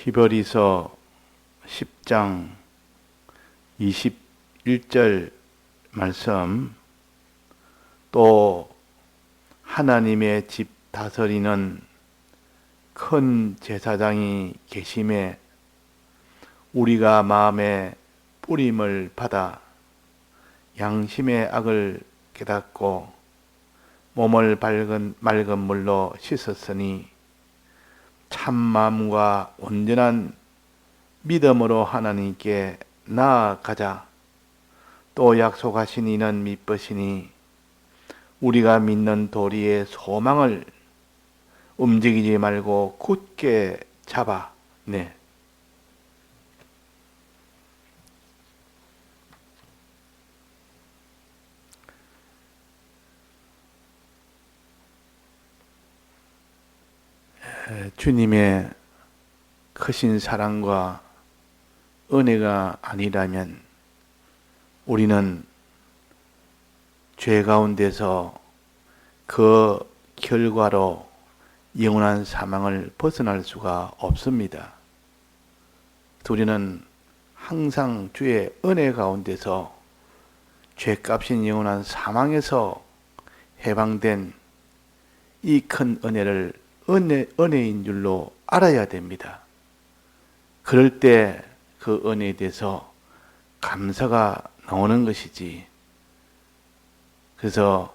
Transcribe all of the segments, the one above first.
히브리서 10장 21절 말씀, 또 하나님의 집 다스리는 큰 제사장이 계심에 우리가 마음에 뿌림을 받아 양심의 악을 깨닫고 몸을 맑은 물로 씻었으니 참 마음과 온전한 믿음으로 하나님께 나아가자. 또 약속하신 이는 믿으시니 우리가 믿는 도리의 소망을 움직이지 말고 굳게 잡아. 네. 주님의 크신 사랑과 은혜가 아니라면 우리는 죄 가운데서 그 결과로 영원한 사망을 벗어날 수가 없습니다. 우리는 항상 주의 은혜 가운데서 죄값인 영원한 사망에서 해방된 이 큰 은혜를 은혜인 줄로 알아야 됩니다. 그럴 때 그 은혜에 대해서 감사가 나오는 것이지. 그래서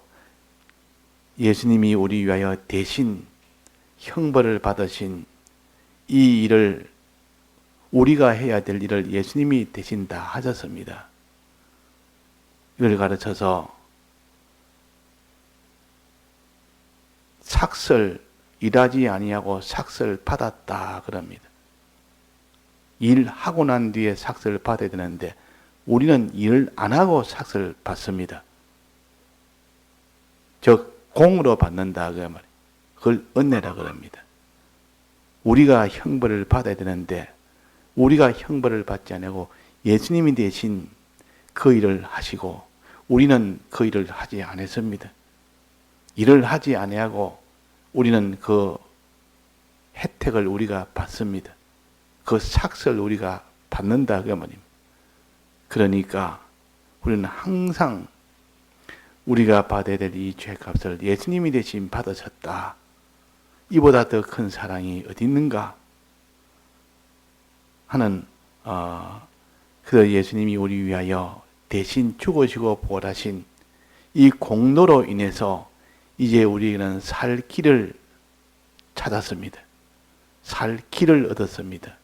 예수님이 우리 위하여 대신 형벌을 받으신 이 일을, 우리가 해야 될 일을 예수님이 대신 다 하셨습니다. 이걸 가르쳐서 삭설, 일하지 아니하고 삭설 받았다 그럽니다. 일하고 난 뒤에 삭설 받아야 되는데 우리는 일을 안 하고 삭설 받습니다. 즉 공으로 받는다 그 말이에요. 그걸 은혜라 그럽니다. 우리가 형벌을 받아야 되는데 우리가 형벌을 받지 않고 예수님이 대신 그 일을 하시고 우리는 그 일을 하지 않았습니다. 일을 하지 아니하고 우리는 그 혜택을 우리가 받습니다. 그 삭설 우리가 받는다 그 말입니다. 그러니까 우리는 항상 우리가 받아야 될 이 죄값을 예수님이 대신 받으셨다. 이보다 더 큰 사랑이 어디 있는가 하는 그래서 예수님이 우리 위하여 대신 죽으시고 부활하신 이 공로로 인해서 이제 우리는 살 길을 찾았습니다. 살 길을 얻었습니다.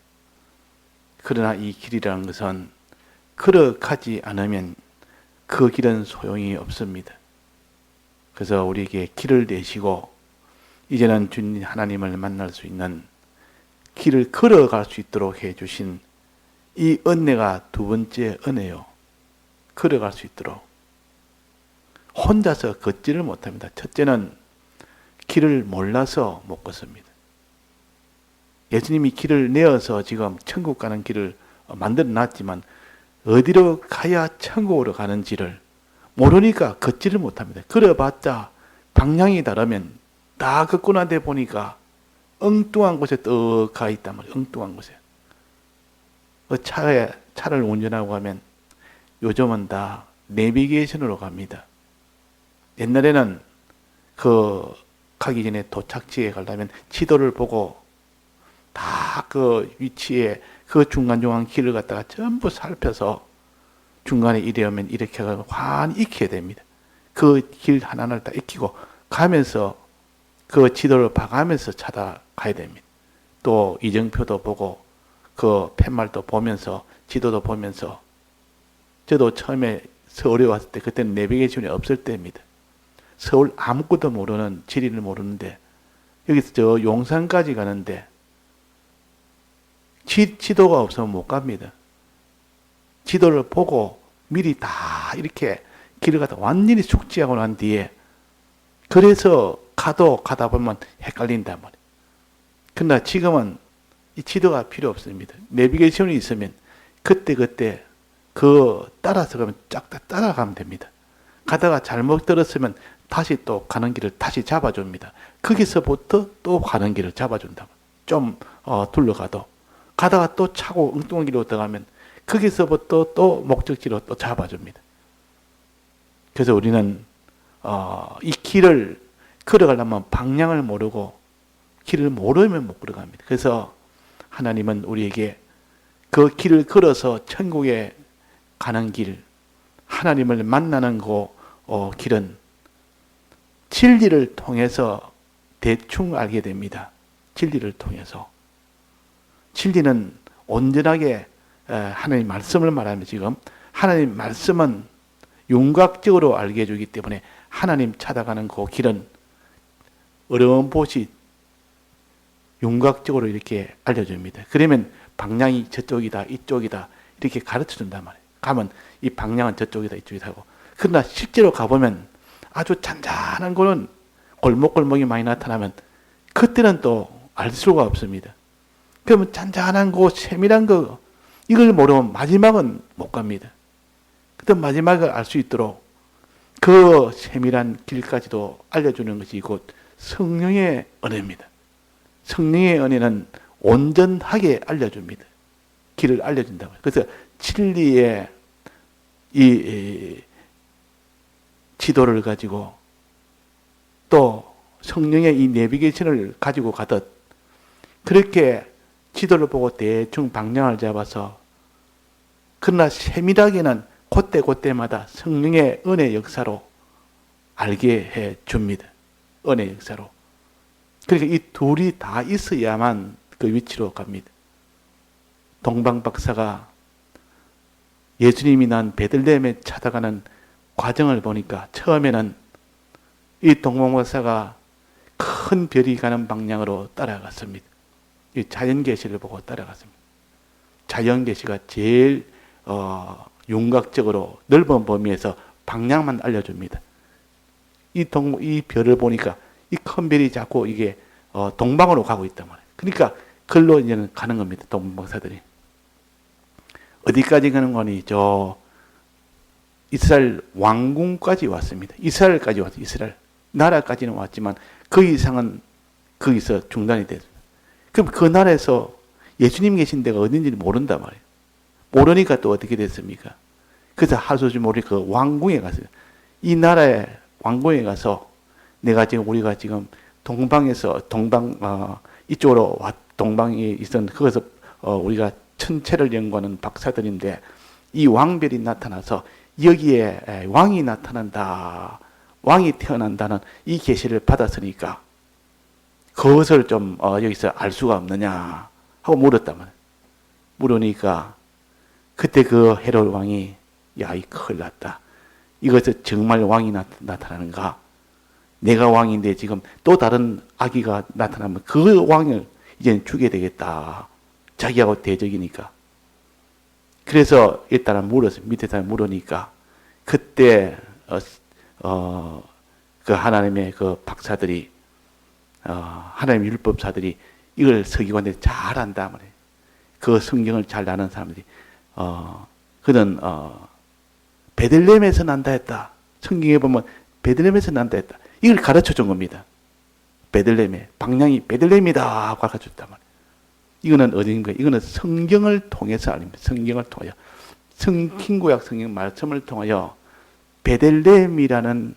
그러나 이 길이라는 것은 걸어가지 않으면 그 길은 소용이 없습니다. 그래서 우리에게 길을 내시고 이제는 주님 하나님을 만날 수 있는 길을 걸어갈 수 있도록 해주신 이 은혜가 두 번째 은혜요. 걸어갈 수 있도록. 혼자서 걷지를 못합니다. 첫째는 길을 몰라서 못 걷습니다. 예수님이 길을 내어서 지금 천국 가는 길을 만들어 놨지만 어디로 가야 천국으로 가는지를 모르니까 걷지를 못합니다. 걸어봤자 방향이 다르면 다 걷고 난 데 보니까 엉뚱한 곳에 떡 가 있단 말이에요. 엉뚱한 곳에. 차를 운전하고 가면 요즘은 다 내비게이션으로 갑니다. 옛날에는 가기 전에 도착지에 가려면 지도를 보고 다 그 위치에 그 중간중간 길을 갖다가 전부 살펴서 중간에 이래오면 이렇게 가서 환히 익혀야 됩니다. 그 길 하나를 다 익히고 가면서 그 지도를 봐가면서 찾아가야 됩니다. 또 이정표도 보고 그 팻말도 보면서 지도도 보면서. 저도 처음에 서울에 왔을 때 그때는 내비게이션이 없을 때입니다. 서울 아무것도 모르는, 지리를 모르는데 여기서 저 용산까지 가는데 지도가 없으면 못 갑니다. 지도를 보고 미리 다 이렇게 길을 가다 완전히 숙지하고 난 뒤에 그래서 가다 보면 헷갈린단 말이에요. 그러나 지금은 이 지도가 필요 없습니다. 내비게이션이 있으면 그때 그 따라서 가면 쫙 다 따라가면 됩니다. 가다가 잘못 들었으면 다시 또 가는 길을 다시 잡아줍니다. 거기서부터 또 가는 길을 잡아준다. 좀 둘러가도. 가다가 또 차고 엉뚱한 길로 들어가면 거기서부터 또 목적지로 또 잡아줍니다. 그래서 우리는 이 길을 걸어가려면 방향을 모르고 길을 모르면 못 걸어갑니다. 그래서 하나님은 우리에게 그 길을 걸어서 천국에 가는 길, 하나님을 만나는 그 길은 진리를 통해서 대충 알게 됩니다. 진리를 통해서. 진리는 온전하게 하나님 말씀을 말하면 지금 하나님 말씀은 윤곽적으로 알게 해주기 때문에 하나님 찾아가는 그 길은 어렴풋이 윤곽적으로 이렇게 알려줍니다. 그러면 방향이 저쪽이다, 이쪽이다 이렇게 가르쳐준단 말이에요. 가면 이 방향은 저쪽이다, 이쪽이다 하고. 그러나 실제로 가보면 아주 잔잔한 거는 골목골목이 많이 나타나면 그때는 또 알 수가 없습니다. 그러면 잔잔한 거, 세밀한 거 이걸 모르면 마지막은 못 갑니다. 그때 마지막을 알 수 있도록 그 세밀한 길까지도 알려주는 것이 곧 성령의 은혜입니다. 성령의 은혜는 온전하게 알려줍니다. 길을 알려준다고. 그래서 진리의 이 지도를 가지고 또 성령의 이 내비게이션을 가지고 가듯 그렇게 지도를 보고 대충 방향을 잡아서 그러나 세밀하게는 그때마다 성령의 은혜 역사로 알게 해 줍니다. 은혜 역사로. 그러니까 이 둘이 다 있어야만 그 위치로 갑니다. 동방 박사가 예수님이 난 베들레헴에 찾아가는 과정을 보니까 처음에는 이 동방 박사가 큰 별이 가는 방향으로 따라갔습니다. 이 자연계시를 보고 따라갔습니다. 자연계시가 제일 윤곽적으로 넓은 범위에서 방향만 알려줍니다. 이 별을 보니까 이 큰 별이 자꾸 이게 동방으로 가고 있단 말이에요. 그러니까 글로 이제는 가는 겁니다. 동방박사들이. 어디까지 가는 거니? 저 이스라엘 왕궁까지 왔습니다. 이스라엘까지 왔어요. 이스라엘. 나라까지는 왔지만 그 이상은 거기서 중단이 됐습니다. 그럼 그 나라에서 예수님 계신 데가 어딘지 모른단 말이에요. 모르니까 또 어떻게 됐습니까? 그래서 하소지 모르니 그 왕궁에 갔어요. 이 나라의 왕궁에 가서 우리가 지금 동방에서 이쪽으로 동방에 있었는데 거기서 우리가 천체를 연구하는 박사들인데 이 왕별이 나타나서 여기에 왕이 나타난다. 왕이 태어난다는 이 계시를 받았으니까 그것을 좀 여기서 알 수가 없느냐 하고 물었단 말이에요. 물으니까 그때 그 헤롯 왕이 야, 이 큰일 났다. 이것은 정말 왕이 나타나는가? 내가 왕인데 지금 또 다른 아기가 나타나면 그 왕을 이제는 주게 되겠다. 자기하고 대적이니까. 그래서 일단은 물었어요. 밑에 사람 물으니까 그때 그 하나님의 그 박사들이 하나님 율법사들이 이걸 서기관들이 잘 안다 말이에요. 그 성경을 잘 아는 사람들이 그는 베들레헴에서 난다 했다. 성경에 보면 베들레헴에서 난다 했다. 이걸 가르쳐 준 겁니다. 베들레헴에 방향이 베들레헴이다 하고 가르쳐 줬단 말이에요. 이거는 어딘가? 이거는 성경을 통해서 아닙니다. 성경을 통하여 흰구약 성경 말씀을 통하여 베들레헴이라는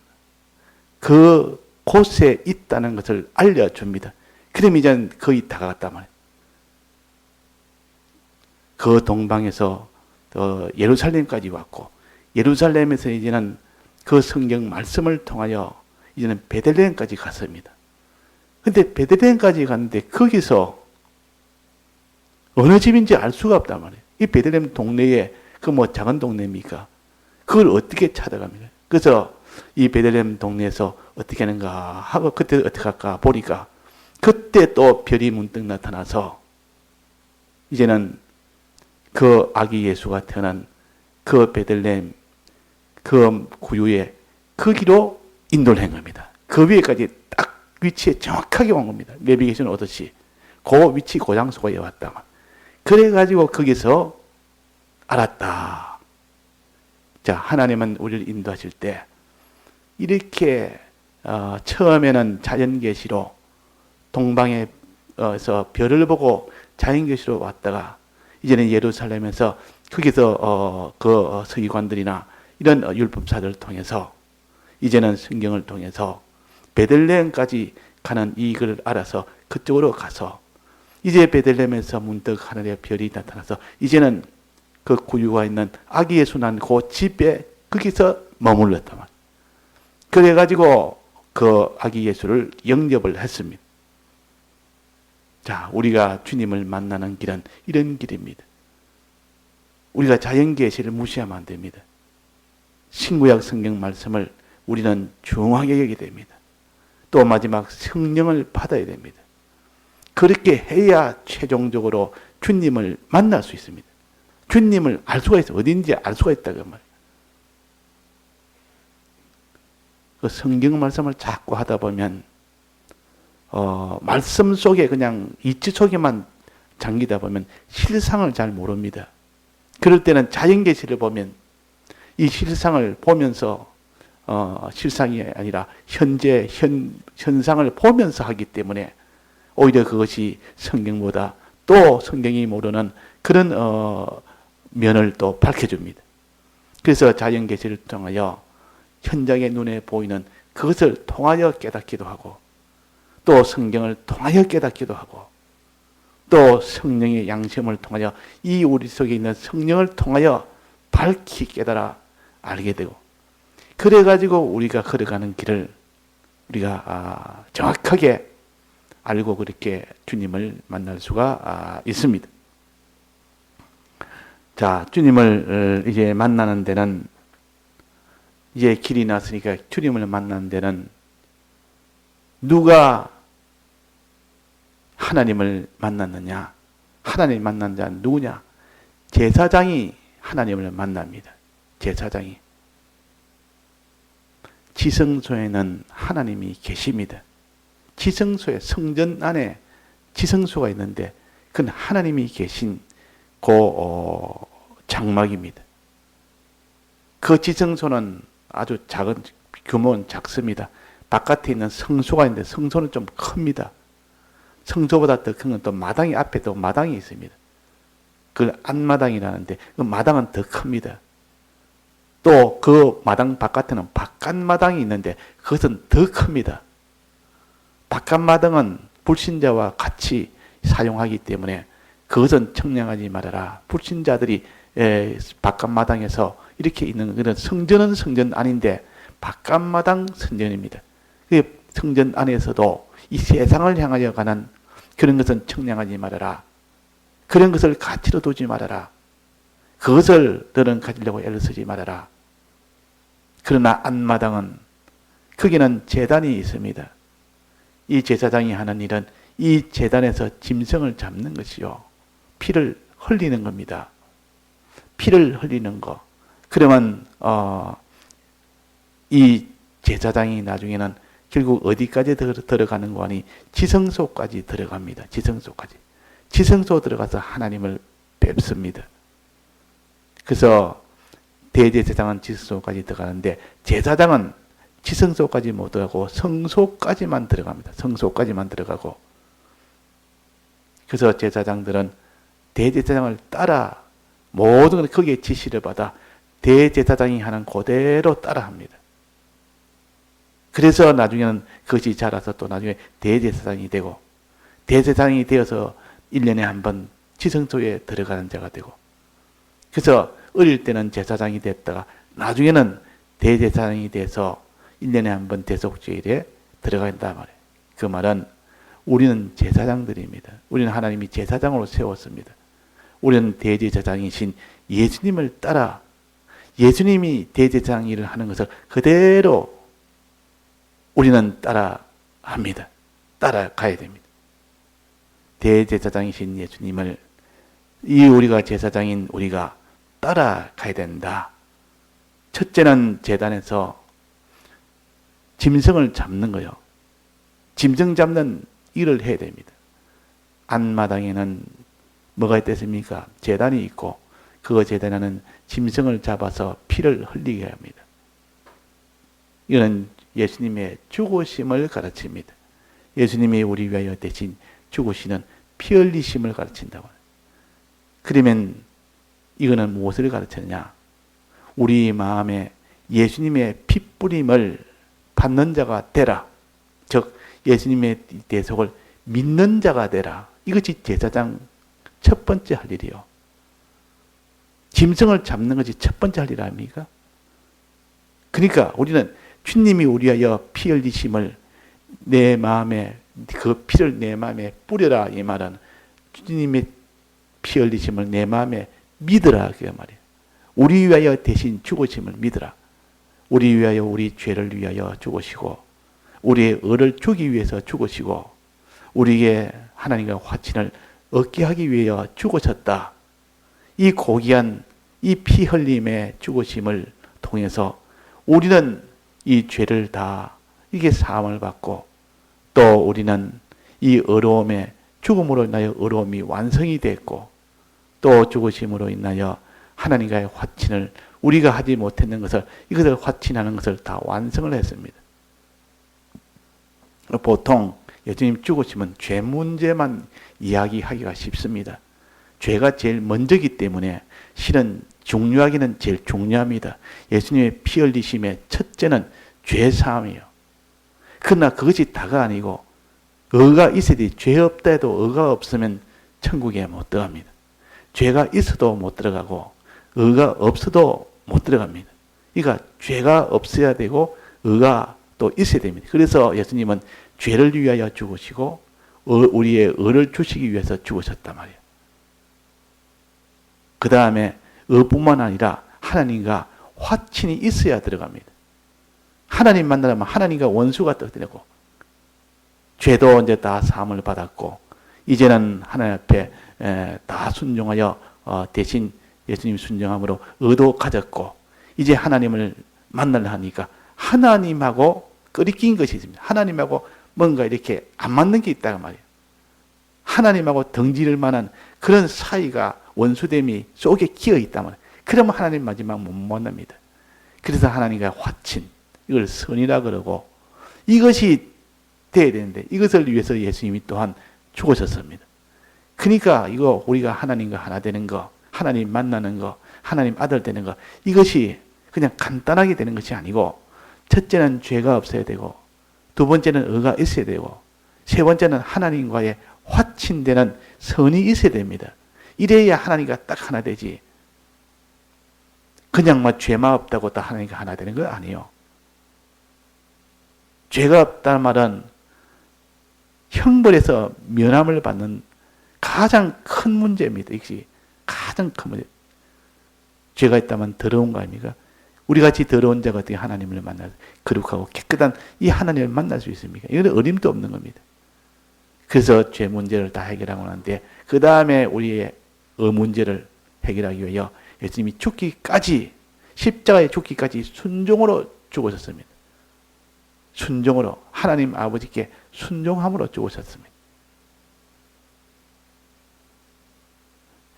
그 곳에 있다는 것을 알려줍니다. 그럼 이제 거의 다가갔단 말이에요. 그 동방에서 예루살렘까지 왔고 예루살렘에서 이제는 그 성경 말씀을 통하여 이제는 베들레헴까지 갔습니다. 근데 베들레헴까지 갔는데 거기서 어느 집인지 알 수가 없단 말이에요. 이 베들레헴 동네에 그 작은 동네입니까? 그걸 어떻게 찾아갑니까? 그래서 이 베들레헴 동네에서 어떻게 하는가 하고 그때 어떻게 할까 보니까 그때 또 별이 문득 나타나서 이제는 그 아기 예수가 태어난 그 베들레헴 그 구유에 거기로 인도를 한 겁니다. 그 위에까지 딱 위치에 정확하게 온 겁니다. 내비게이션 오듯이 그 위치 그 장소에 왔다. 그래가지고 거기서 알았다. 자, 하나님은 우리를 인도하실 때 이렇게 처음에는 자연계시로 동방에서 별을 보고 자연계시로 왔다가 이제는 예루살렘에서 거기서 그 서기관들이나 이런 율법사들을 통해서 이제는 성경을 통해서 베들레헴까지 가는 이 글을 알아서 그쪽으로 가서 이제 베들레헴에서 문득 하늘의 별이 나타나서 이제는 그 구유가 있는 아기 예수 난 그 집에 거기서 머물렀단 말이에요. 그래가지고 그 아기 예수를 영접을 했습니다. 자, 우리가 주님을 만나는 길은 이런 길입니다. 우리가 자연계시를 무시하면 안 됩니다. 신구약 성경 말씀을 우리는 중하게 여기게 됩니다. 또 마지막 성령을 받아야 됩니다. 그렇게 해야 최종적으로 주님을 만날 수 있습니다. 주님을 알 수가 있어요. 어딘지 알 수가 있다 그 말이에요. 그 성경 말씀을 자꾸 하다 보면 말씀 속에 그냥 이치 속에만 잠기다 보면 실상을 잘 모릅니다. 그럴 때는 자연계시를 보면 이 실상을 보면서 실상이 아니라 현상을 보면서 하기 때문에 오히려 그것이 성경보다 또 성경이 모르는 그런 면을 또 밝혀줍니다. 그래서 자연계시를 통하여 현장의 눈에 보이는 그것을 통하여 깨닫기도 하고 또 성경을 통하여 깨닫기도 하고 또 성령의 양심을 통하여 이 우리 속에 있는 성령을 통하여 밝히 깨달아 알게 되고 그래가지고 우리가 걸어가는 길을 우리가 정확하게 알고 그렇게 주님을 만날 수가 있습니다. 자, 주님을 이제 만나는 데는 이제 길이 났으니까 주님을 만나는 데는 누가 하나님을 만났느냐? 하나님 만난 자는 누구냐? 제사장이 하나님을 만납니다. 제사장이. 지성소에는 하나님이 계십니다. 지성소에 성전 안에 지성소가 있는데 그건 하나님이 계신 그 장막입니다. 그 지성소는 아주 작은 규모는 작습니다. 바깥에 있는 성소가 있는데 성소는 좀 큽니다. 성소보다 더 큰 건 또 마당이 앞에 또 마당이 있습니다. 그걸 안마당이라는데 그 마당은 더 큽니다. 또 그 마당 바깥에는 바깥마당이 있는데 그것은 더 큽니다. 바깥마당은 불신자와 같이 사용하기 때문에 그것은 청량하지 말아라. 불신자들이 바깥마당에서 이렇게 있는 그런 성전은 성전 아닌데 바깥마당 성전입니다. 그 성전 안에서도 이 세상을 향하여 가는 그런 것은 청량하지 말아라. 그런 것을 가치로 두지 말아라. 그것을 너는 가지려고 애를 쓰지 말아라. 그러나 안마당은 거기는 제단이 있습니다. 이 제사장이 하는 일은 이 제단에서 짐승을 잡는 것이요. 피를 흘리는 겁니다. 피를 흘리는 거. 그러면 이 제사장이 나중에는 결국 어디까지 들어가는 거 아니 지성소까지 들어갑니다. 지성소까지. 지성소 들어가서 하나님을 뵙습니다. 그래서 대제사장은 지성소까지 들어가는데 제사장은 지성소까지 못 들어가고 성소까지만 들어갑니다. 성소까지만 들어가고 그래서 제사장들은 대제사장을 따라 모든 거기에 지시를 받아 대제사장이 하는 그대로 따라합니다. 그래서 나중에는 그것이 자라서 또 나중에 대제사장이 되고 대제사장이 되어서 1년에 한 번 지성소에 들어가는 자가 되고 그래서 어릴 때는 제사장이 됐다가 나중에는 대제사장이 돼서 1년에 한 번 대속죄일에 들어간단 말이에요. 그 말은 우리는 제사장들입니다. 우리는 하나님이 제사장으로 세웠습니다. 우리는 대제사장이신 예수님을 따라 예수님이 대제사장 일을 하는 것을 그대로 우리는 따라합니다. 따라가야 됩니다. 대제사장이신 예수님을 이 우리가 제사장인 우리가 따라가야 된다. 첫째는 제단에서 짐승을 잡는 거요. 짐승 잡는 일을 해야 됩니다. 안마당에는 뭐가 있겠습니까? 제단이 있고 그 제단에는 짐승을 잡아서 피를 흘리게 합니다. 이거는 예수님의 죽으심을 가르칩니다. 예수님이 우리 위하여 대신 죽으시는 피 흘리심을 가르친다고. 그러면 이거는 무엇을 가르쳤냐? 우리 마음에 예수님의 핏뿌림을 받는 자가 되라. 즉 예수님의 대속을 믿는 자가 되라. 이것이 제사장 첫 번째 할 일이요. 짐승을 잡는 것이 첫 번째 할 일 아닙니까? 그러니까 우리는 주님이 우리 위하여 피 흘리심을 내 마음에, 그 피를 내 마음에 뿌려라, 이 말은 주님의 피 흘리심을 내 마음에 믿으라, 그 말이에요. 우리 위하여 대신 죽으심을 믿으라. 우리 위하여, 우리 죄를 위하여 죽으시고 우리의 의를 주기 위해서 죽으시고 우리에게 하나님과 화친을 얻게 하기 위하여 죽으셨다. 이 고귀한 이 피 흘림의 죽으심을 통해서 우리는 이 죄를 다 이게 사함을 받고 또 우리는 이 의로움의 죽음으로 인하여 의로움이 완성이 됐고 또 죽으심으로 인하여 하나님과의 화친을 우리가 하지 못했는 것을 이것을 화친하는 것을 다 완성을 했습니다. 보통 예수님 죽으시면 죄 문제만 이야기하기가 쉽습니다. 죄가 제일 먼저기 때문에 실은 중요하기는 제일 중요합니다. 예수님의 피 흘리심의 첫째는 죄 사함이에요. 그러나 그것이 다가 아니고 의가 있어야 돼. 죄 없다 해도 의가 없으면 천국에 못 들어갑니다. 죄가 있어도 못 들어가고 의가 없어도 못 들어갑니다. 그러니까 죄가 없어야 되고 의가 또 있어야 됩니다. 그래서 예수님은 죄를 위하여 죽으시고 우리의 의를 주시기 위해서 죽으셨단 말이에요. 그 다음에 의뿐만 아니라 하나님과 화친이 있어야 들어갑니다. 하나님 만나려면 하나님과 원수가 떠들고 죄도 이제 다 사함을 받았고 이제는 하나님 앞에 다 순종하여 대신 예수님 순종함으로 의도 가졌고 이제 하나님을 만나려 하니까 하나님하고 끓이낀 것이 있습니다. 하나님하고 뭔가 이렇게 안 맞는 게 있다고 말이에요. 하나님하고 덩지를 만한 그런 사이가 원수됨이 속에 끼어 있단 말이에요. 그러면 하나님 마지막 못 만납니다. 그래서 하나님과 화친, 이걸 선이라 그러고 이것이 돼야 되는데 이것을 위해서 예수님이 또한 죽으셨습니다. 그러니까 이거 우리가 하나님과 하나 되는 거, 하나님 만나는 거, 하나님 아들 되는 거 이것이 그냥 간단하게 되는 것이 아니고 첫째는 죄가 없어야 되고 두 번째는 의가 있어야 되고 세 번째는 하나님과의 화친되는 선이 있어야 됩니다. 이래야 하나님과 딱 하나 되지. 그냥 막 죄만 없다고 딱 하나님과 하나 되는 건 아니에요. 죄가 없다는 말은 형벌에서 면함을 받는 가장 큰 문제입니다. 이것이 가장 큰 문제. 죄가 있다면 더러운 거 아닙니까? 우리 같이 더러운 자가 어떻게 하나님을 만나 거룩하고 깨끗한 이 하나님을 만날 수 있습니까? 이건 어림도 없는 겁니다. 그래서 죄 문제를 다 해결하고 나는데 그 다음에 우리의 문제를 해결하기 위하여 예수님이 죽기까지 십자가에 죽기까지 순종으로 죽으셨습니다. 순종으로 하나님 아버지께 순종함으로 죽으셨습니다.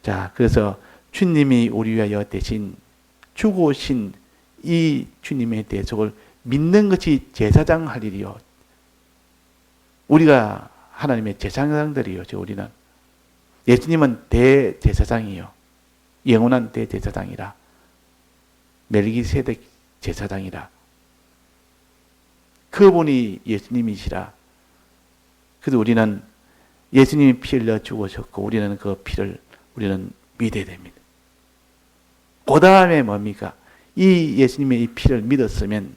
자, 그래서 주님이 우리 위하여 대신 죽으신 이 주님의 대속을 믿는 것이 제사장 할 일이요. 우리가 하나님의 제사장들이요. 우리는 예수님은 대제사장이요. 영원한 대제사장이라. 멜기세덱 제사장이라. 그분이 예수님이시라. 그래서 우리는 예수님이 피 흘려 죽으셨고 우리는 그 피를 우리는 믿어야 됩니다. 그 다음에 뭡니까? 이 예수님의 이 피를 믿었으면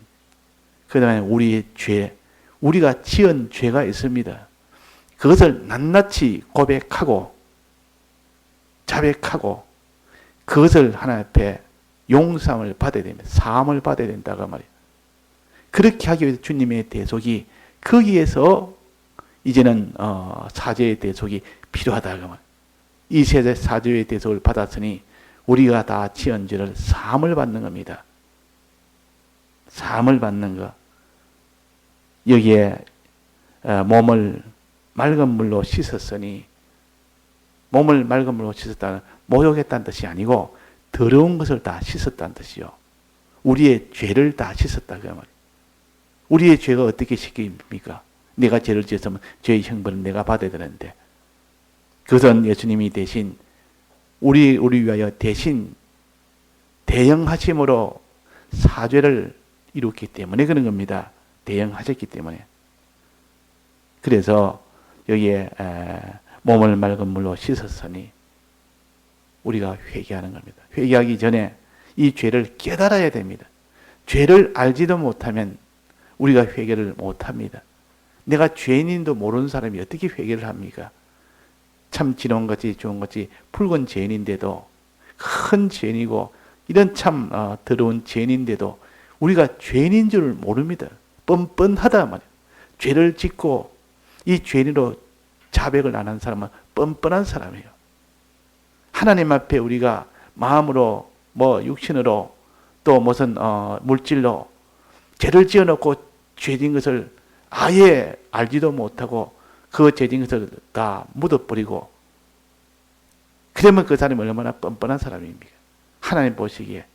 그 다음에 우리의 죄, 우리가 지은 죄가 있습니다. 그것을 낱낱이 고백하고 자백하고 그것을 하나님 앞에 용서함을 받아야 됩니다. 사함을 받아야 된다고 말이에요. 그렇게 하기 위해서 주님의 대속이 거기에서 이제는 사죄의 대속이 필요하다고 말이에요. 이 세대 사죄의 대속을 받았으니 우리가 다 지은 죄를 사함을 받는 겁니다. 사함을 받는 것. 여기에 몸을 맑은 물로 씻었으니 몸을 맑은 물로 씻었다는 목욕했다는 뜻이 아니고 더러운 것을 다 씻었다는 뜻이요. 우리의 죄를 다 씻었다 그 말이에요. 우리의 죄가 어떻게 씻깁니까? 내가 죄를 지었으면 죄의 형벌은 내가 받아야 되는데 그것은 예수님이 대신 우리 위하여 대신 대형하심으로 사죄를 이뤘기 때문에 그런 겁니다. 대형하셨기 때문에. 그래서 여기에 몸을 맑은 물로 씻었으니 우리가 회개하는 겁니다. 회개하기 전에 이 죄를 깨달아야 됩니다. 죄를 알지도 못하면 우리가 회개를 못합니다. 내가 죄인인도 모르는 사람이 어떻게 회개를 합니까? 참 지놓은 것이 좋은 것이 붉은 죄인인데도, 큰 죄인이고 이런 참 더러운 죄인인데도 우리가 죄인인 줄 모릅니다. 뻔뻔하다 말이에요. 죄를 짓고 이 죄인으로 자백을 안 한 사람은 뻔뻔한 사람이에요. 하나님 앞에 우리가 마음으로 육신으로 또 무슨 물질로 죄를 지어놓고 죄진 것을 아예 알지도 못하고 그 죄진 것을 다 묻어버리고, 그러면 그 사람이 얼마나 뻔뻔한 사람입니까? 하나님 보시기에.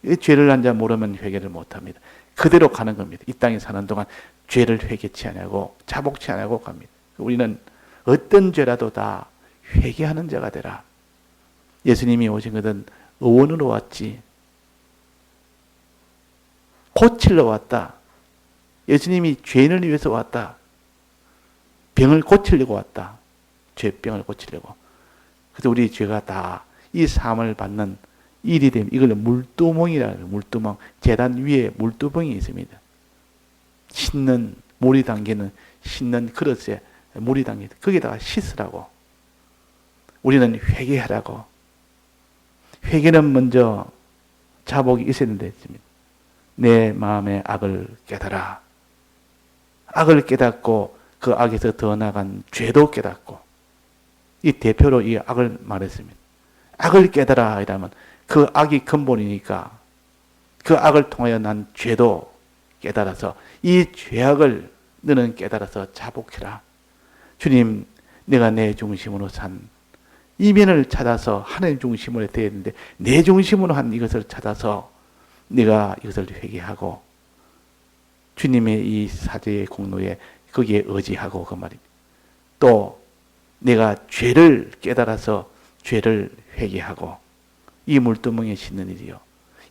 이 죄를 한 자 모르면 회개를 못합니다. 그대로 가는 겁니다. 이 땅에 사는 동안 죄를 회개치 않고 자복치 않고 갑니다. 우리는 어떤 죄라도 다 회개하는 자가 되라. 예수님이 오신 것은 의원으로 왔지 고치러 왔다. 예수님이 죄인을 위해서 왔다. 병을 고치려고 왔다. 죄병을 고치려고. 그래서 우리 죄가 다 이 사함을 받는 일이 되면 이걸 물두멍이라고 해요. 물두멍. 제단 위에 물두멍이 있습니다. 씻는, 물이 담기는 씻는 그릇에 물이 담기는 거기다가 씻으라고. 우리는 회개하라고. 회개는 먼저 자복이 있어야 된다 했습니다. 내 마음의 악을 깨달아. 악을 깨닫고 그 악에서 더 나간 죄도 깨닫고, 이 대표로 이 악을 말했습니다. 악을 깨달아 이라면 그 악이 근본이니까 그 악을 통하여 난 죄도 깨달아서 이 죄악을 너는 깨달아서 자복해라. 주님, 내가 내 중심으로 산 이면을 찾아서 하나님 중심으로 되어야 되는데 내 중심으로 한 이것을 찾아서 내가 이것을 회개하고 주님의 이 사죄의 공로에 거기에 의지하고 그 말입니다. 또 내가 죄를 깨달아서 죄를 회개하고 이 물두멍에 씻는 일이요.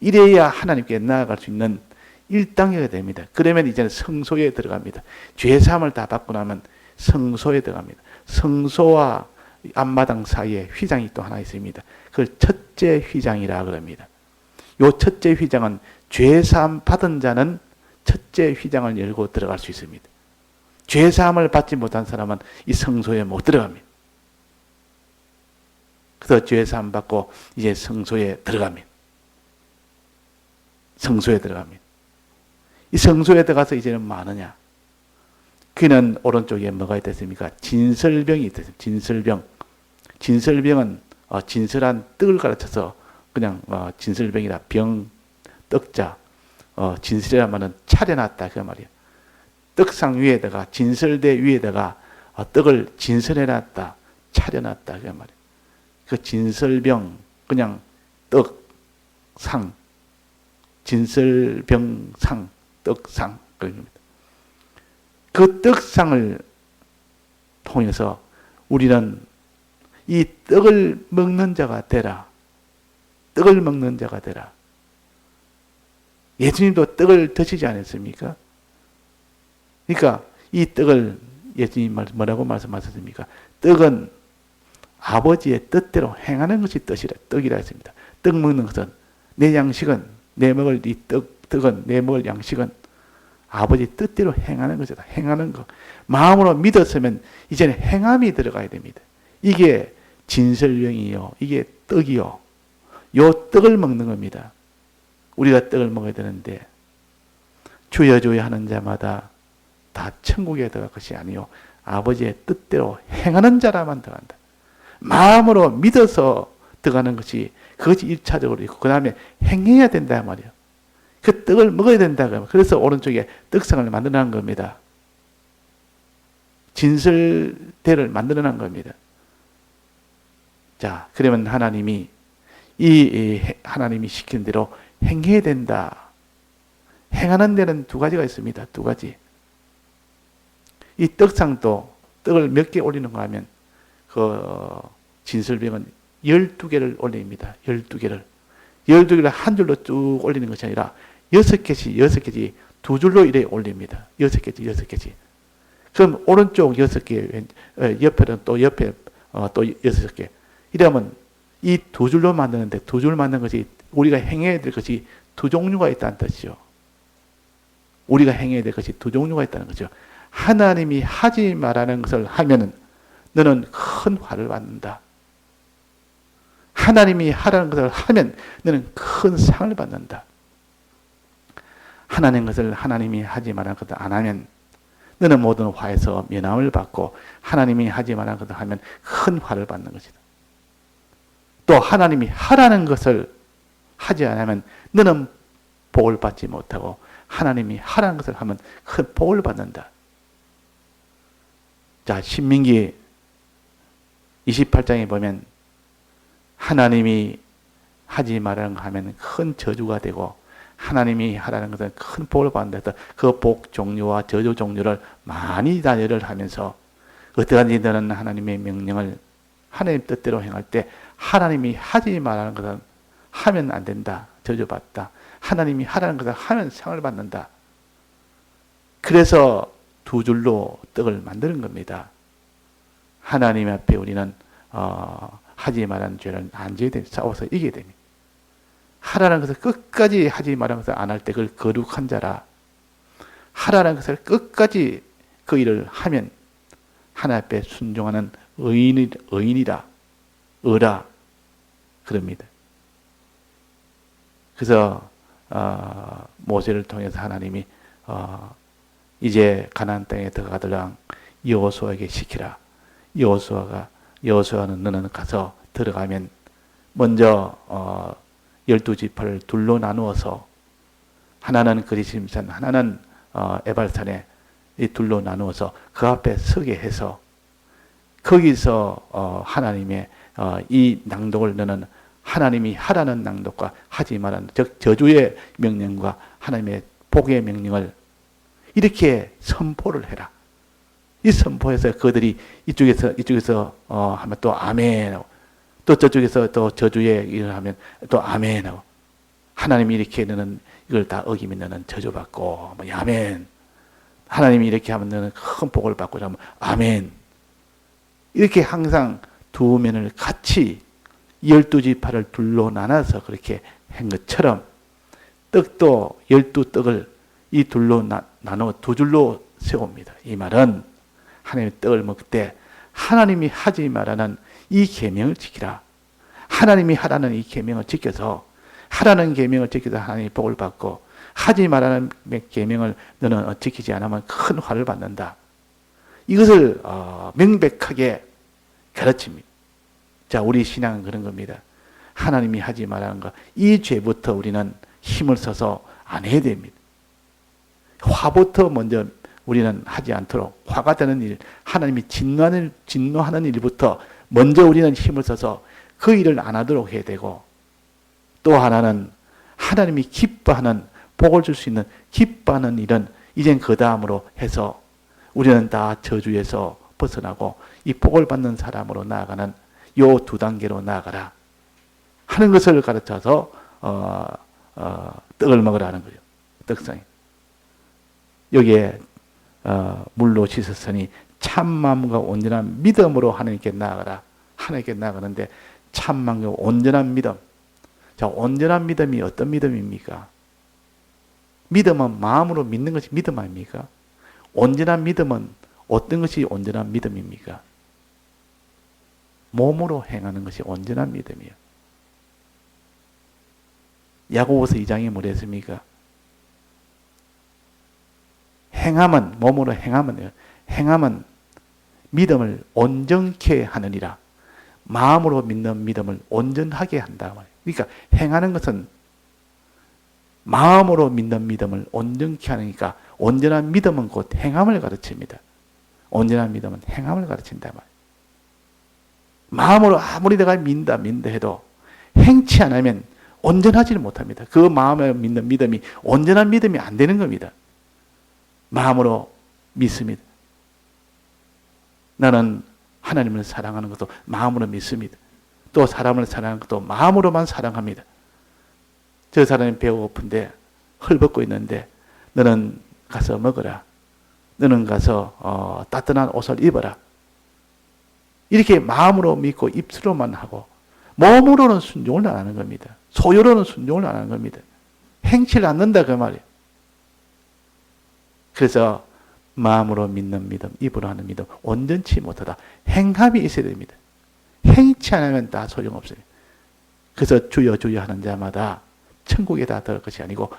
이래야 하나님께 나아갈 수 있는 일당이가 됩니다. 그러면 이제는 성소에 들어갑니다. 죄사함을 다 받고 나면 성소에 들어갑니다. 성소와 앞마당 사이에 휘장이 또 하나 있습니다. 그걸 첫째 휘장이라 그럽니다. 요 첫째 휘장은 죄사함 받은 자는 첫째 휘장을 열고 들어갈 수 있습니다. 죄사함을 받지 못한 사람은 이 성소에 못 들어갑니다. 그래서 죄사함 받고 이제 성소에 들어갑니다. 성소에 들어갑니다. 이 성소에 들어가서 이제는 뭐 하느냐? 그는 오른쪽에 뭐가 있겠습니까? 진설병이 있습니다. 진설병. 진설병은 진설한 떡을 가르쳐서 그냥 진설병이라 병, 떡자, 진설이란 말은 차려놨다 그 말이에요. 떡상 위에다가 진설대 위에다가 떡을 진설해놨다, 차려놨다 그 말이에요. 그 진설병 그냥 떡상, 진설병상, 떡상 그럽니다. 그 떡상을 통해서 우리는 이 떡을 먹는 자가 되라. 떡을 먹는 자가 되라. 예수님도 떡을 드시지 않았습니까? 그러니까 이 떡을 예수님 뭐라고 말씀하셨습니까? 떡은 아버지의 뜻대로 행하는 것이 떡이라 했습니다. 떡 먹는 것은 내 양식은 내 먹을 이 떡은 내 먹을 양식은 아버지 뜻대로 행하는 것이다. 행하는 것. 마음으로 믿었으면 이제는 행함이 들어가야 됩니다. 이게 진설병이요. 이게 떡이요. 요 떡을 먹는 겁니다. 우리가 떡을 먹어야 되는데 주여 주여 하는 자마다 다 천국에 들어갈 것이 아니요 아버지의 뜻대로 행하는 자라만 들어간다. 마음으로 믿어서 들어가는 것이 그것이 1차적으로 있고 그 다음에 행해야 된다 말이에요. 그 떡을 먹어야 된다. 그래서 오른쪽에 떡상을 만들어낸 겁니다. 진설대를 만들어낸 겁니다. 자, 그러면 하나님이 하나님이 시킨 대로 행해야 된다. 행하는 데는 두 가지가 있습니다. 두 가지. 이 떡상도 떡을 몇 개 올리는가 하면 그 진설병은 12개를 올립니다. 12개를. 12개를 한 줄로 쭉 올리는 것이 아니라 6개씩, 6개씩 두 줄로 이래 올립니다. 6개씩, 6개씩. 그럼 오른쪽 6개, 옆에는 또 옆에 또 6개. 이러면 이 두 줄로 만드는데 두 줄 만든 것이 우리가 행해야 될 것이 두 종류가 있다는 뜻이죠. 우리가 행해야 될 것이 두 종류가 있다는 거죠. 하나님이 하지 말라는 것을 하면은 너는 큰 화를 받는다. 하나님이 하라는 것을 하면 너는 큰 상을 받는다. 하나님 것을 하나님이 하지 말라는 것을 안 하면 너는 모든 화에서 면함을 받고 하나님이 하지 말라는 것을 하면 큰 화를 받는 것이다. 또 하나님이 하라는 것을 하지 않으면 너는 복을 받지 못하고 하나님이 하라는 것을 하면 큰 복을 받는다. 자, 신명기 28장에 보면 하나님이 하지 말라는 거 하면 큰 저주가 되고 하나님이 하라는 것은 큰 복을 받는다. 그 복 종류와 저주 종류를 많이 나열을 하면서 어떠한지 너는 하나님의 명령을 하나님 뜻대로 행할 때 하나님이 하지 말라는 것은 하면 안 된다. 저주받다. 하나님이 하라는 것을 하면 상을 받는다. 그래서 두 줄로 떡을 만드는 겁니다. 하나님 앞에 우리는 하지 말라는 죄를 안 지어야 됩니다. 싸워서 이겨야 됩니다. 하라는 것을 끝까지 하지 말라는 것을 안 할 때 그걸 거룩한 자라. 하라는 것을 끝까지 그 일을 하면 하나님 앞에 순종하는 의인이라. 의라. 그럽니다. 그래서 모세를 통해서 하나님이 이제 가나안 땅에 들어가더라 여호수아에게 시키라. 여호수아는 너는 가서 들어가면 먼저 12지파를 둘로 나누어서 하나는 그리심산 하나는 에발산에 이 둘로 나누어서 그 앞에 서게 해서 거기서 하나님의 이 낭독을 너는 하나님이 하라는 낭독과 하지 말라는 즉 저주의 명령과 하나님의 복의 명령을 이렇게 선포를 해라. 이 선포에서 그들이 이쪽에서 하면 또 아멘, 또 저쪽에서 또 저주의 일을 하면 또 아멘 하고 하나님이 이렇게 너는 이걸 다 어기면 너는 저주받고 아멘. 하나님이 이렇게 하면 너는 큰 복을 받고 하면 아멘. 이렇게 항상 두 면을 같이 12지파를 둘로 나눠서 그렇게 한 것처럼 떡도 12떡을 이 둘로 나눠 두 줄로 세웁니다. 이 말은 하나님의 떡을 먹을 때 하나님이 하지 말라는 이 계명을 지키라. 하나님이 하라는 이 계명을 지켜서 하라는 계명을 지켜서 하나님이 복을 받고 하지 말라는 계명을 너는 지키지 않으면 큰 화를 받는다. 이것을 명백하게 가르칩니다. 자, 우리 신앙은 그런 겁니다. 하나님이 하지 말라는 것, 이 죄부터 우리는 힘을 써서 안 해야 됩니다. 화부터 먼저 우리는 하지 않도록 화가 되는 일, 하나님이 진노하는 일부터 먼저 우리는 힘을 써서 그 일을 안 하도록 해야 되고 또 하나는 하나님이 기뻐하는 복을 줄 수 있는 기뻐하는 일은 이젠 그 다음으로 해서 우리는 다 저주에서 벗어나고 이 복을 받는 사람으로 나아가는 요 두 단계로 나아가라 하는 것을 가르쳐서 떡을 먹으라는 거죠. 떡상이. 여기에 물로 씻었으니 참 마음과 온전한 믿음으로 하나님께 나아가라. 하나님께 나아가는데 참 마음과 온전한 믿음. 자, 온전한 믿음이 어떤 믿음입니까? 믿음은 마음으로 믿는 것이 믿음 아닙니까? 온전한 믿음은 어떤 것이 온전한 믿음입니까? 몸으로 행하는 것이 온전한 믿음이에요. 야고보서 2장에 뭐라 했습니까? 행함은 몸으로 행함은 믿음을 온전케 하느니라. 마음으로 믿는 믿음을 온전하게 한다. 그러니까 행하는 것은 마음으로 믿는 믿음을 온전케 하니까 온전한 믿음은 곧 행함을 가르칩니다. 온전한 믿음은 행함을 가르친다 말. 마음으로 아무리 내가 믿는다 해도 행치 않으면 온전하지는 못합니다. 그 마음에 믿는 믿음이 온전한 믿음이 안 되는 겁니다. 마음으로 믿습니다. 나는 하나님을 사랑하는 것도 마음으로 믿습니다. 또 사람을 사랑하는 것도 마음으로만 사랑합니다. 저 사람이 배고픈데 헐벗고 있는데 너는 가서 먹어라. 너는 가서 따뜻한 옷을 입어라. 이렇게 마음으로 믿고 입술로만 하고 몸으로는 순종을 안 하는 겁니다. 소유로는 순종을 안 하는 겁니다. 행치를 않는다 그 말이에요. 그래서 마음으로 믿는 믿음, 입으로 하는 믿음, 온전치 못하다. 행함이 있어야 됩니다. 행치 않으면 다 소용없어요. 그래서 주여 주여 하는 자마다 천국에 다 들어갈 것이 아니고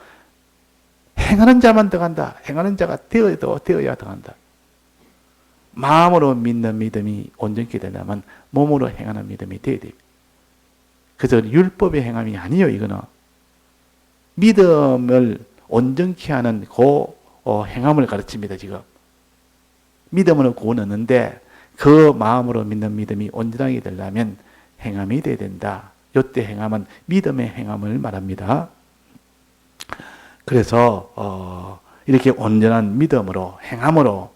행하는 자만 들어간다. 행하는 자가 되어야 들어간다. 마음으로 믿는 믿음이 온전히 되려면 몸으로 행하는 믿음이 되어야 됩니다. 그래서 율법의 행함이 아니에요. 이거는 믿음을 온전히 하는 행함을 가르칩니다. 지금 믿음으로 구원하는데 그 마음으로 믿는 믿음이 온전하게 되려면 행함이 돼야 된다. 이때 행함은 믿음의 행함을 말합니다. 그래서 이렇게 온전한 믿음으로 행함으로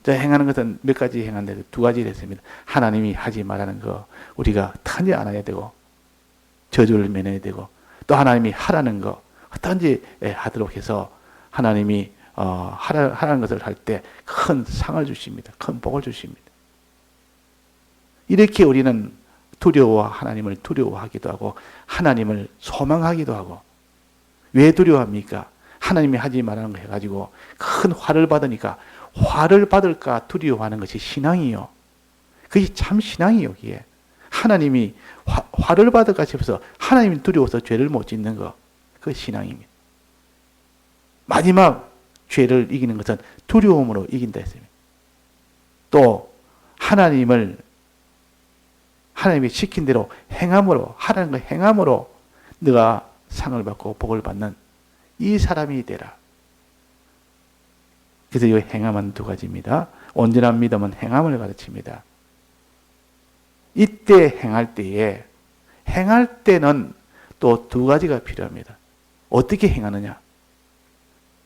행하는 것은 몇 가지 행하는데 두 가지를 했습니다. 하나님이 하지 말라는 거 우리가 탄지 않아야 되고 저주를 면해야 되고 또 하나님이 하라는 거 어떤지 하도록 해서 하나님이 하라는 것을 할 때 큰 상을 주십니다. 큰 복을 주십니다. 이렇게 우리는 하나님을 두려워하기도 하고 하나님을 소망하기도 하고 왜 두려워합니까? 하나님이 하지 말라는 거 해가지고 큰 화를 받으니까 화를 받을까 두려워하는 것이 신앙이요. 그게 참 신앙이요. 그게 하나님이 화를 받을까 싶어서 하나님이 두려워서 죄를 못 짓는 거 그 신앙입니다. 마지막 죄를 이기는 것은 두려움으로 이긴다 했습니다. 또 하나님이 시킨 대로 행함으로 하라는 거 행함으로 네가 상을 받고 복을 받는 이 사람이 되라. 그래서 이 행함은 두 가지입니다. 온전한 믿음은 행함을 가르칩니다. 이때 행할 때는 또 두 가지가 필요합니다. 어떻게 행하느냐?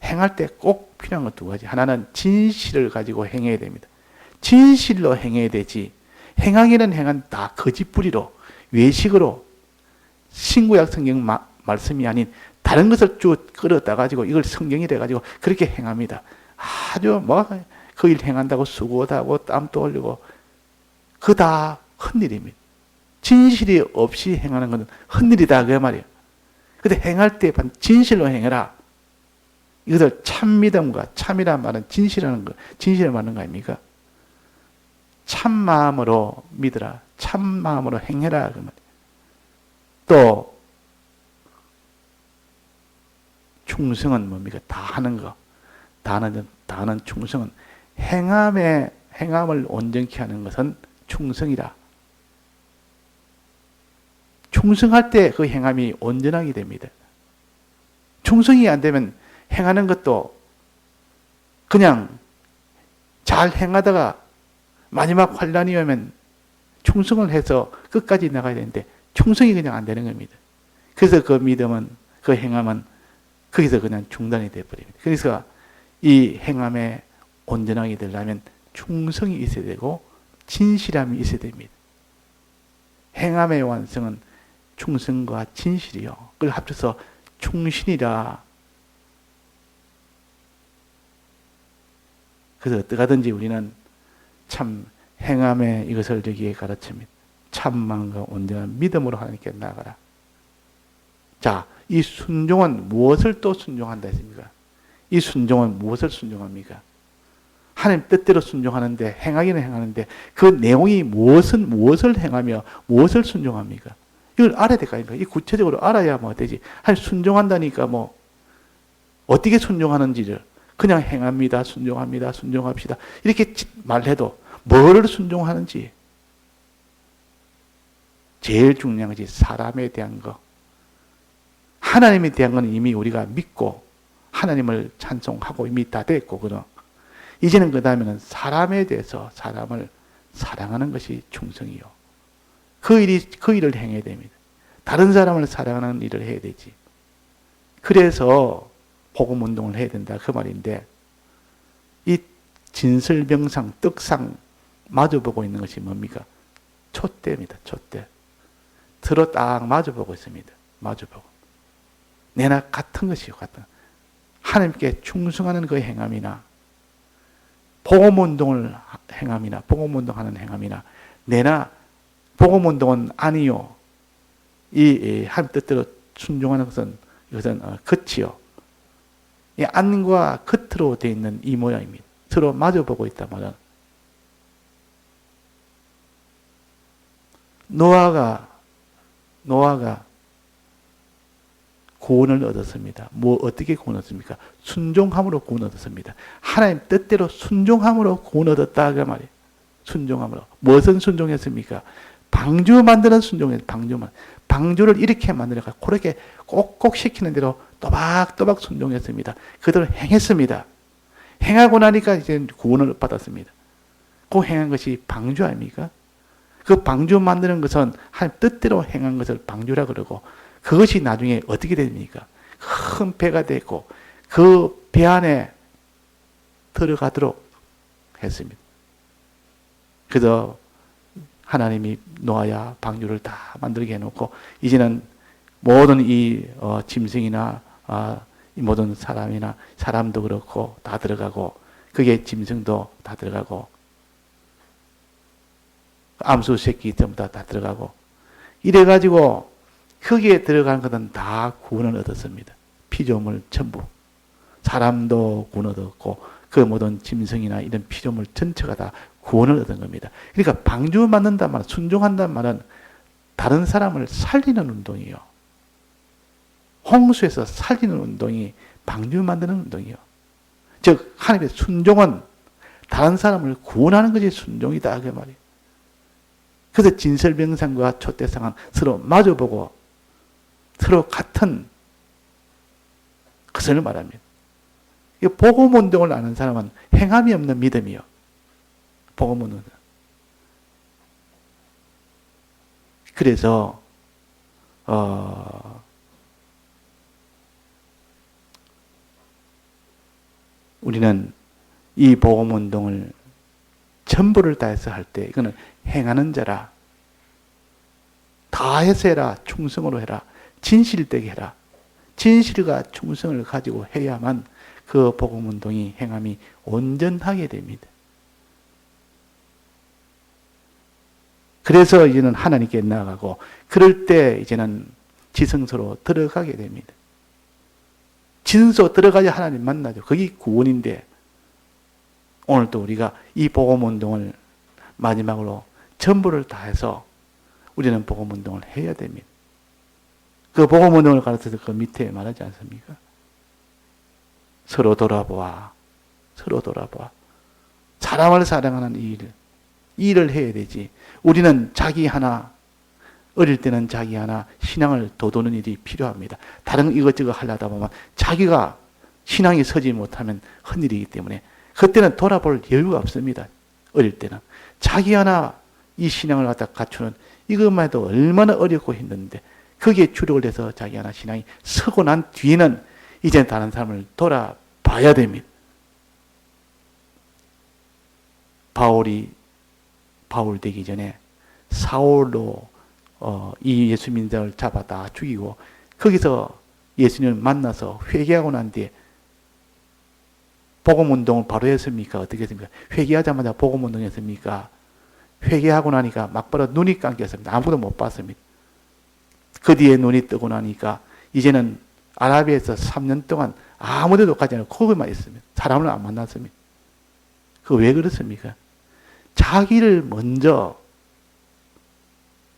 행할 때 꼭 필요한 건 두 가지. 하나는 진실을 가지고 행해야 됩니다. 진실로 행해야 되지. 행하기는 행한 다 거짓부리로 외식으로 신구약 성경 말씀이 아닌 다른 것을 쭉 끌어다 가지고 이걸 성경이래 가지고 그렇게 행합니다. 아주 그 일 행한다고 수고도 하고 땀도 흘리고 그 다 헛일입니다. 진실이 없이 행하는 것은 헛일이다 그 말이에요. 근데 행할 때 진실로 행해라. 이것을 참 믿음과 참이라는 말은 진실을 말하는 거 아닙니까? 참 마음으로 믿으라. 참 마음으로 행해라 그 말이에요. 또 충성은 뭡니까? 다 하는 거. 다 하는 충성은 행함을 온전히 하는 것은 충성이라. 충성할 때 그 행함이 온전하게 됩니다. 충성이 안 되면 행하는 것도 그냥 잘 행하다가 마지막 환란이 오면 충성을 해서 끝까지 나가야 되는데 충성이 그냥 안 되는 겁니다. 그래서 그 믿음은 그 행함은 거기서 그냥 중단이 되어버립니다. 그래서 이 행함에 온전하게 되려면 충성이 있어야 되고 진실함이 있어야 됩니다. 행함의 완성은 충성과 진실이요. 그걸 합쳐서 충신이라. 그래서 어떠하든지 우리는 참 행함의 이것을 여기에 가르칩니다. 참만과 온전한 믿음으로 하나님께 나아가라. 자, 이 순종은 무엇을 또 순종한다 했습니까? 이 순종은 무엇을 순종합니까? 하나님 뜻대로 순종하는데 행하기는 행하는데 그 내용이 무엇을 행하며 무엇을 순종합니까? 이걸 알아야 될 거 아닙니까? 이 구체적으로 알아야 되지. 하나님 순종한다니까 어떻게 순종하는지를 그냥 행합니다. 순종합니다. 순종합시다. 이렇게 말해도 뭐를 순종하는지 제일 중요한 것이 사람에 대한 거. 하나님에 대한 건 이미 우리가 믿고 하나님을 찬송하고 이미 다 됐고 이제는 그 다음에는 사람에 대해서 사람을 사랑하는 것이 충성이요. 그 일을 행해야 됩니다. 다른 사람을 사랑하는 일을 해야 되지. 그래서 복음 운동을 해야 된다 그 말인데 이 진설병상 떡상 마주보고 있는 것이 뭡니까? 촛대입니다. 촛대. 서로 딱 마주보고 있습니다. 마주보고. 내나 같은 것이요. 같은. 하나님께 충성하는 그 행함이나 복음운동을 행함이나 복음운동하는 행함이나 내나 복음운동은 아니요. 이 하나님 뜻대로 순종하는 것은 이것은 겉이요. 이 안과 겉으로 되어 있는 이 모양입니다. 서로 마주보고 있단 말은 노아가 구원을 얻었습니다. 어떻게 구원 얻었습니까? 순종함으로 구원 얻었습니다. 하나님 뜻대로 순종함으로 구원 얻었다 그 말이에요. 순종함으로. 무엇은 순종했습니까? 방주 만드는 순종이에요. 방주를 이렇게 만들어가 그렇게 꼭꼭 시키는 대로 또박또박 순종했습니다. 그대로 행했습니다. 행하고 나니까 이제 구원을 받았습니다. 그 행한 것이 방주 아닙니까? 그 방주 만드는 것은 하나님 뜻대로 행한 것을 방주라 그러고 그것이 나중에 어떻게 됩니까? 큰 배가 되고 그 배 안에 들어가도록 했습니다. 그래서 하나님이 노아야 방주를 다 만들게 해놓고 이제는 모든 이 짐승이나 이 모든 사람이나 사람도 그렇고 다 들어가고 그게 짐승도 다 들어가고 암수 새끼 전부 다 들어가고 이래가지고 거기에 들어간 것은 다 구원을 얻었습니다. 피조물 전부. 사람도 구원 얻었고 그 모든 짐승이나 이런 피조물 전체가 다 구원을 얻은 겁니다. 그러니까 방주 만든단 말은 순종한단 말은 다른 사람을 살리는 운동이에요. 홍수에서 살리는 운동이 방주 만드는 운동이에요. 즉 하나님의 순종은 다른 사람을 구원하는 것이 순종이다 그 말이에요. 그래서 진설병상과 초대상은 서로 마주보고 서로 같은 것을 말합니다. 복음운동을 아는 사람은 행함이 없는 믿음이요. 복음운동. 그래서 우리는 이 복음운동을 전부를 다해서 할 때 이거는 행하는 자라. 다해서 해라. 충성으로 해라. 진실되게 해라. 진실과 충성을 가지고 해야만 그 복음운동이 행함이 온전하게 됩니다. 그래서 이제는 하나님께 나아가고 그럴 때 이제는 지성소로 들어가게 됩니다. 지성소 들어가야 하나님 만나죠. 그게 구원인데 오늘도 우리가 이 복음운동을 마지막으로 전부를 다해서 우리는 복음운동을 해야 됩니다. 그 복음운동을 가르쳐서 그 밑에 말하지 않습니까? 서로 돌아보아. 서로 돌아보아. 사람을 사랑하는 이 일을 해야 되지. 우리는 자기 하나, 어릴 때는 자기 하나 신앙을 돋우는 일이 필요합니다. 다른 이것저것 하려다 보면 자기가 신앙이 서지 못하면 헛일이기 때문에 그때는 돌아볼 여유가 없습니다. 어릴 때는. 자기 하나 이 신앙을 갖다 갖추는 이것만 해도 얼마나 어렵고 힘든데 거기에 주력을 해서 자기 하나 신앙이 서고 난 뒤에는 이제 다른 사람을 돌아봐야 됩니다. 바울 되기 전에 사울로 이 예수 민자를 잡아다 죽이고 거기서 예수님을 만나서 회개하고 난 뒤에 복음운동을 바로 했습니까? 어떻게 했습니까? 회개하자마자 복음운동 했습니까? 회개하고 나니까 막바로 눈이 감겼습니다. 아무도 못 봤습니다. 그 뒤에 눈이 뜨고 나니까 이제는 아라비아에서 3년 동안 아무데도 가지 않고 거기만 있습니다. 사람을 안 만났습니다. 그 왜 그렇습니까? 자기를 먼저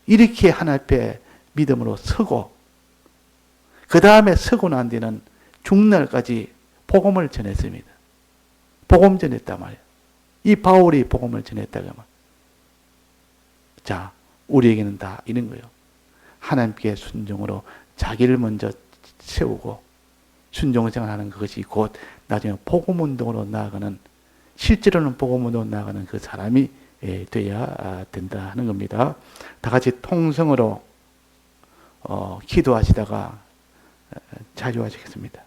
이렇게 하나님 앞에 믿음으로 서고 그 다음에 서고 난 뒤는 죽는 날까지 복음을 전했습니다. 복음 전했단 말이에요. 이 바울이 복음을 전했다고 말이에요. 자, 우리에게는 다 이런 거예요. 하나님께 순종으로 자기를 먼저 세우고 순종생활하는 그것이 곧 나중에 복음운동으로 나아가는 실제로는 복음운동으로 나아가는 그 사람이 돼야 된다는 겁니다. 다 같이 통성으로 기도하시다가 자유하시겠습니다.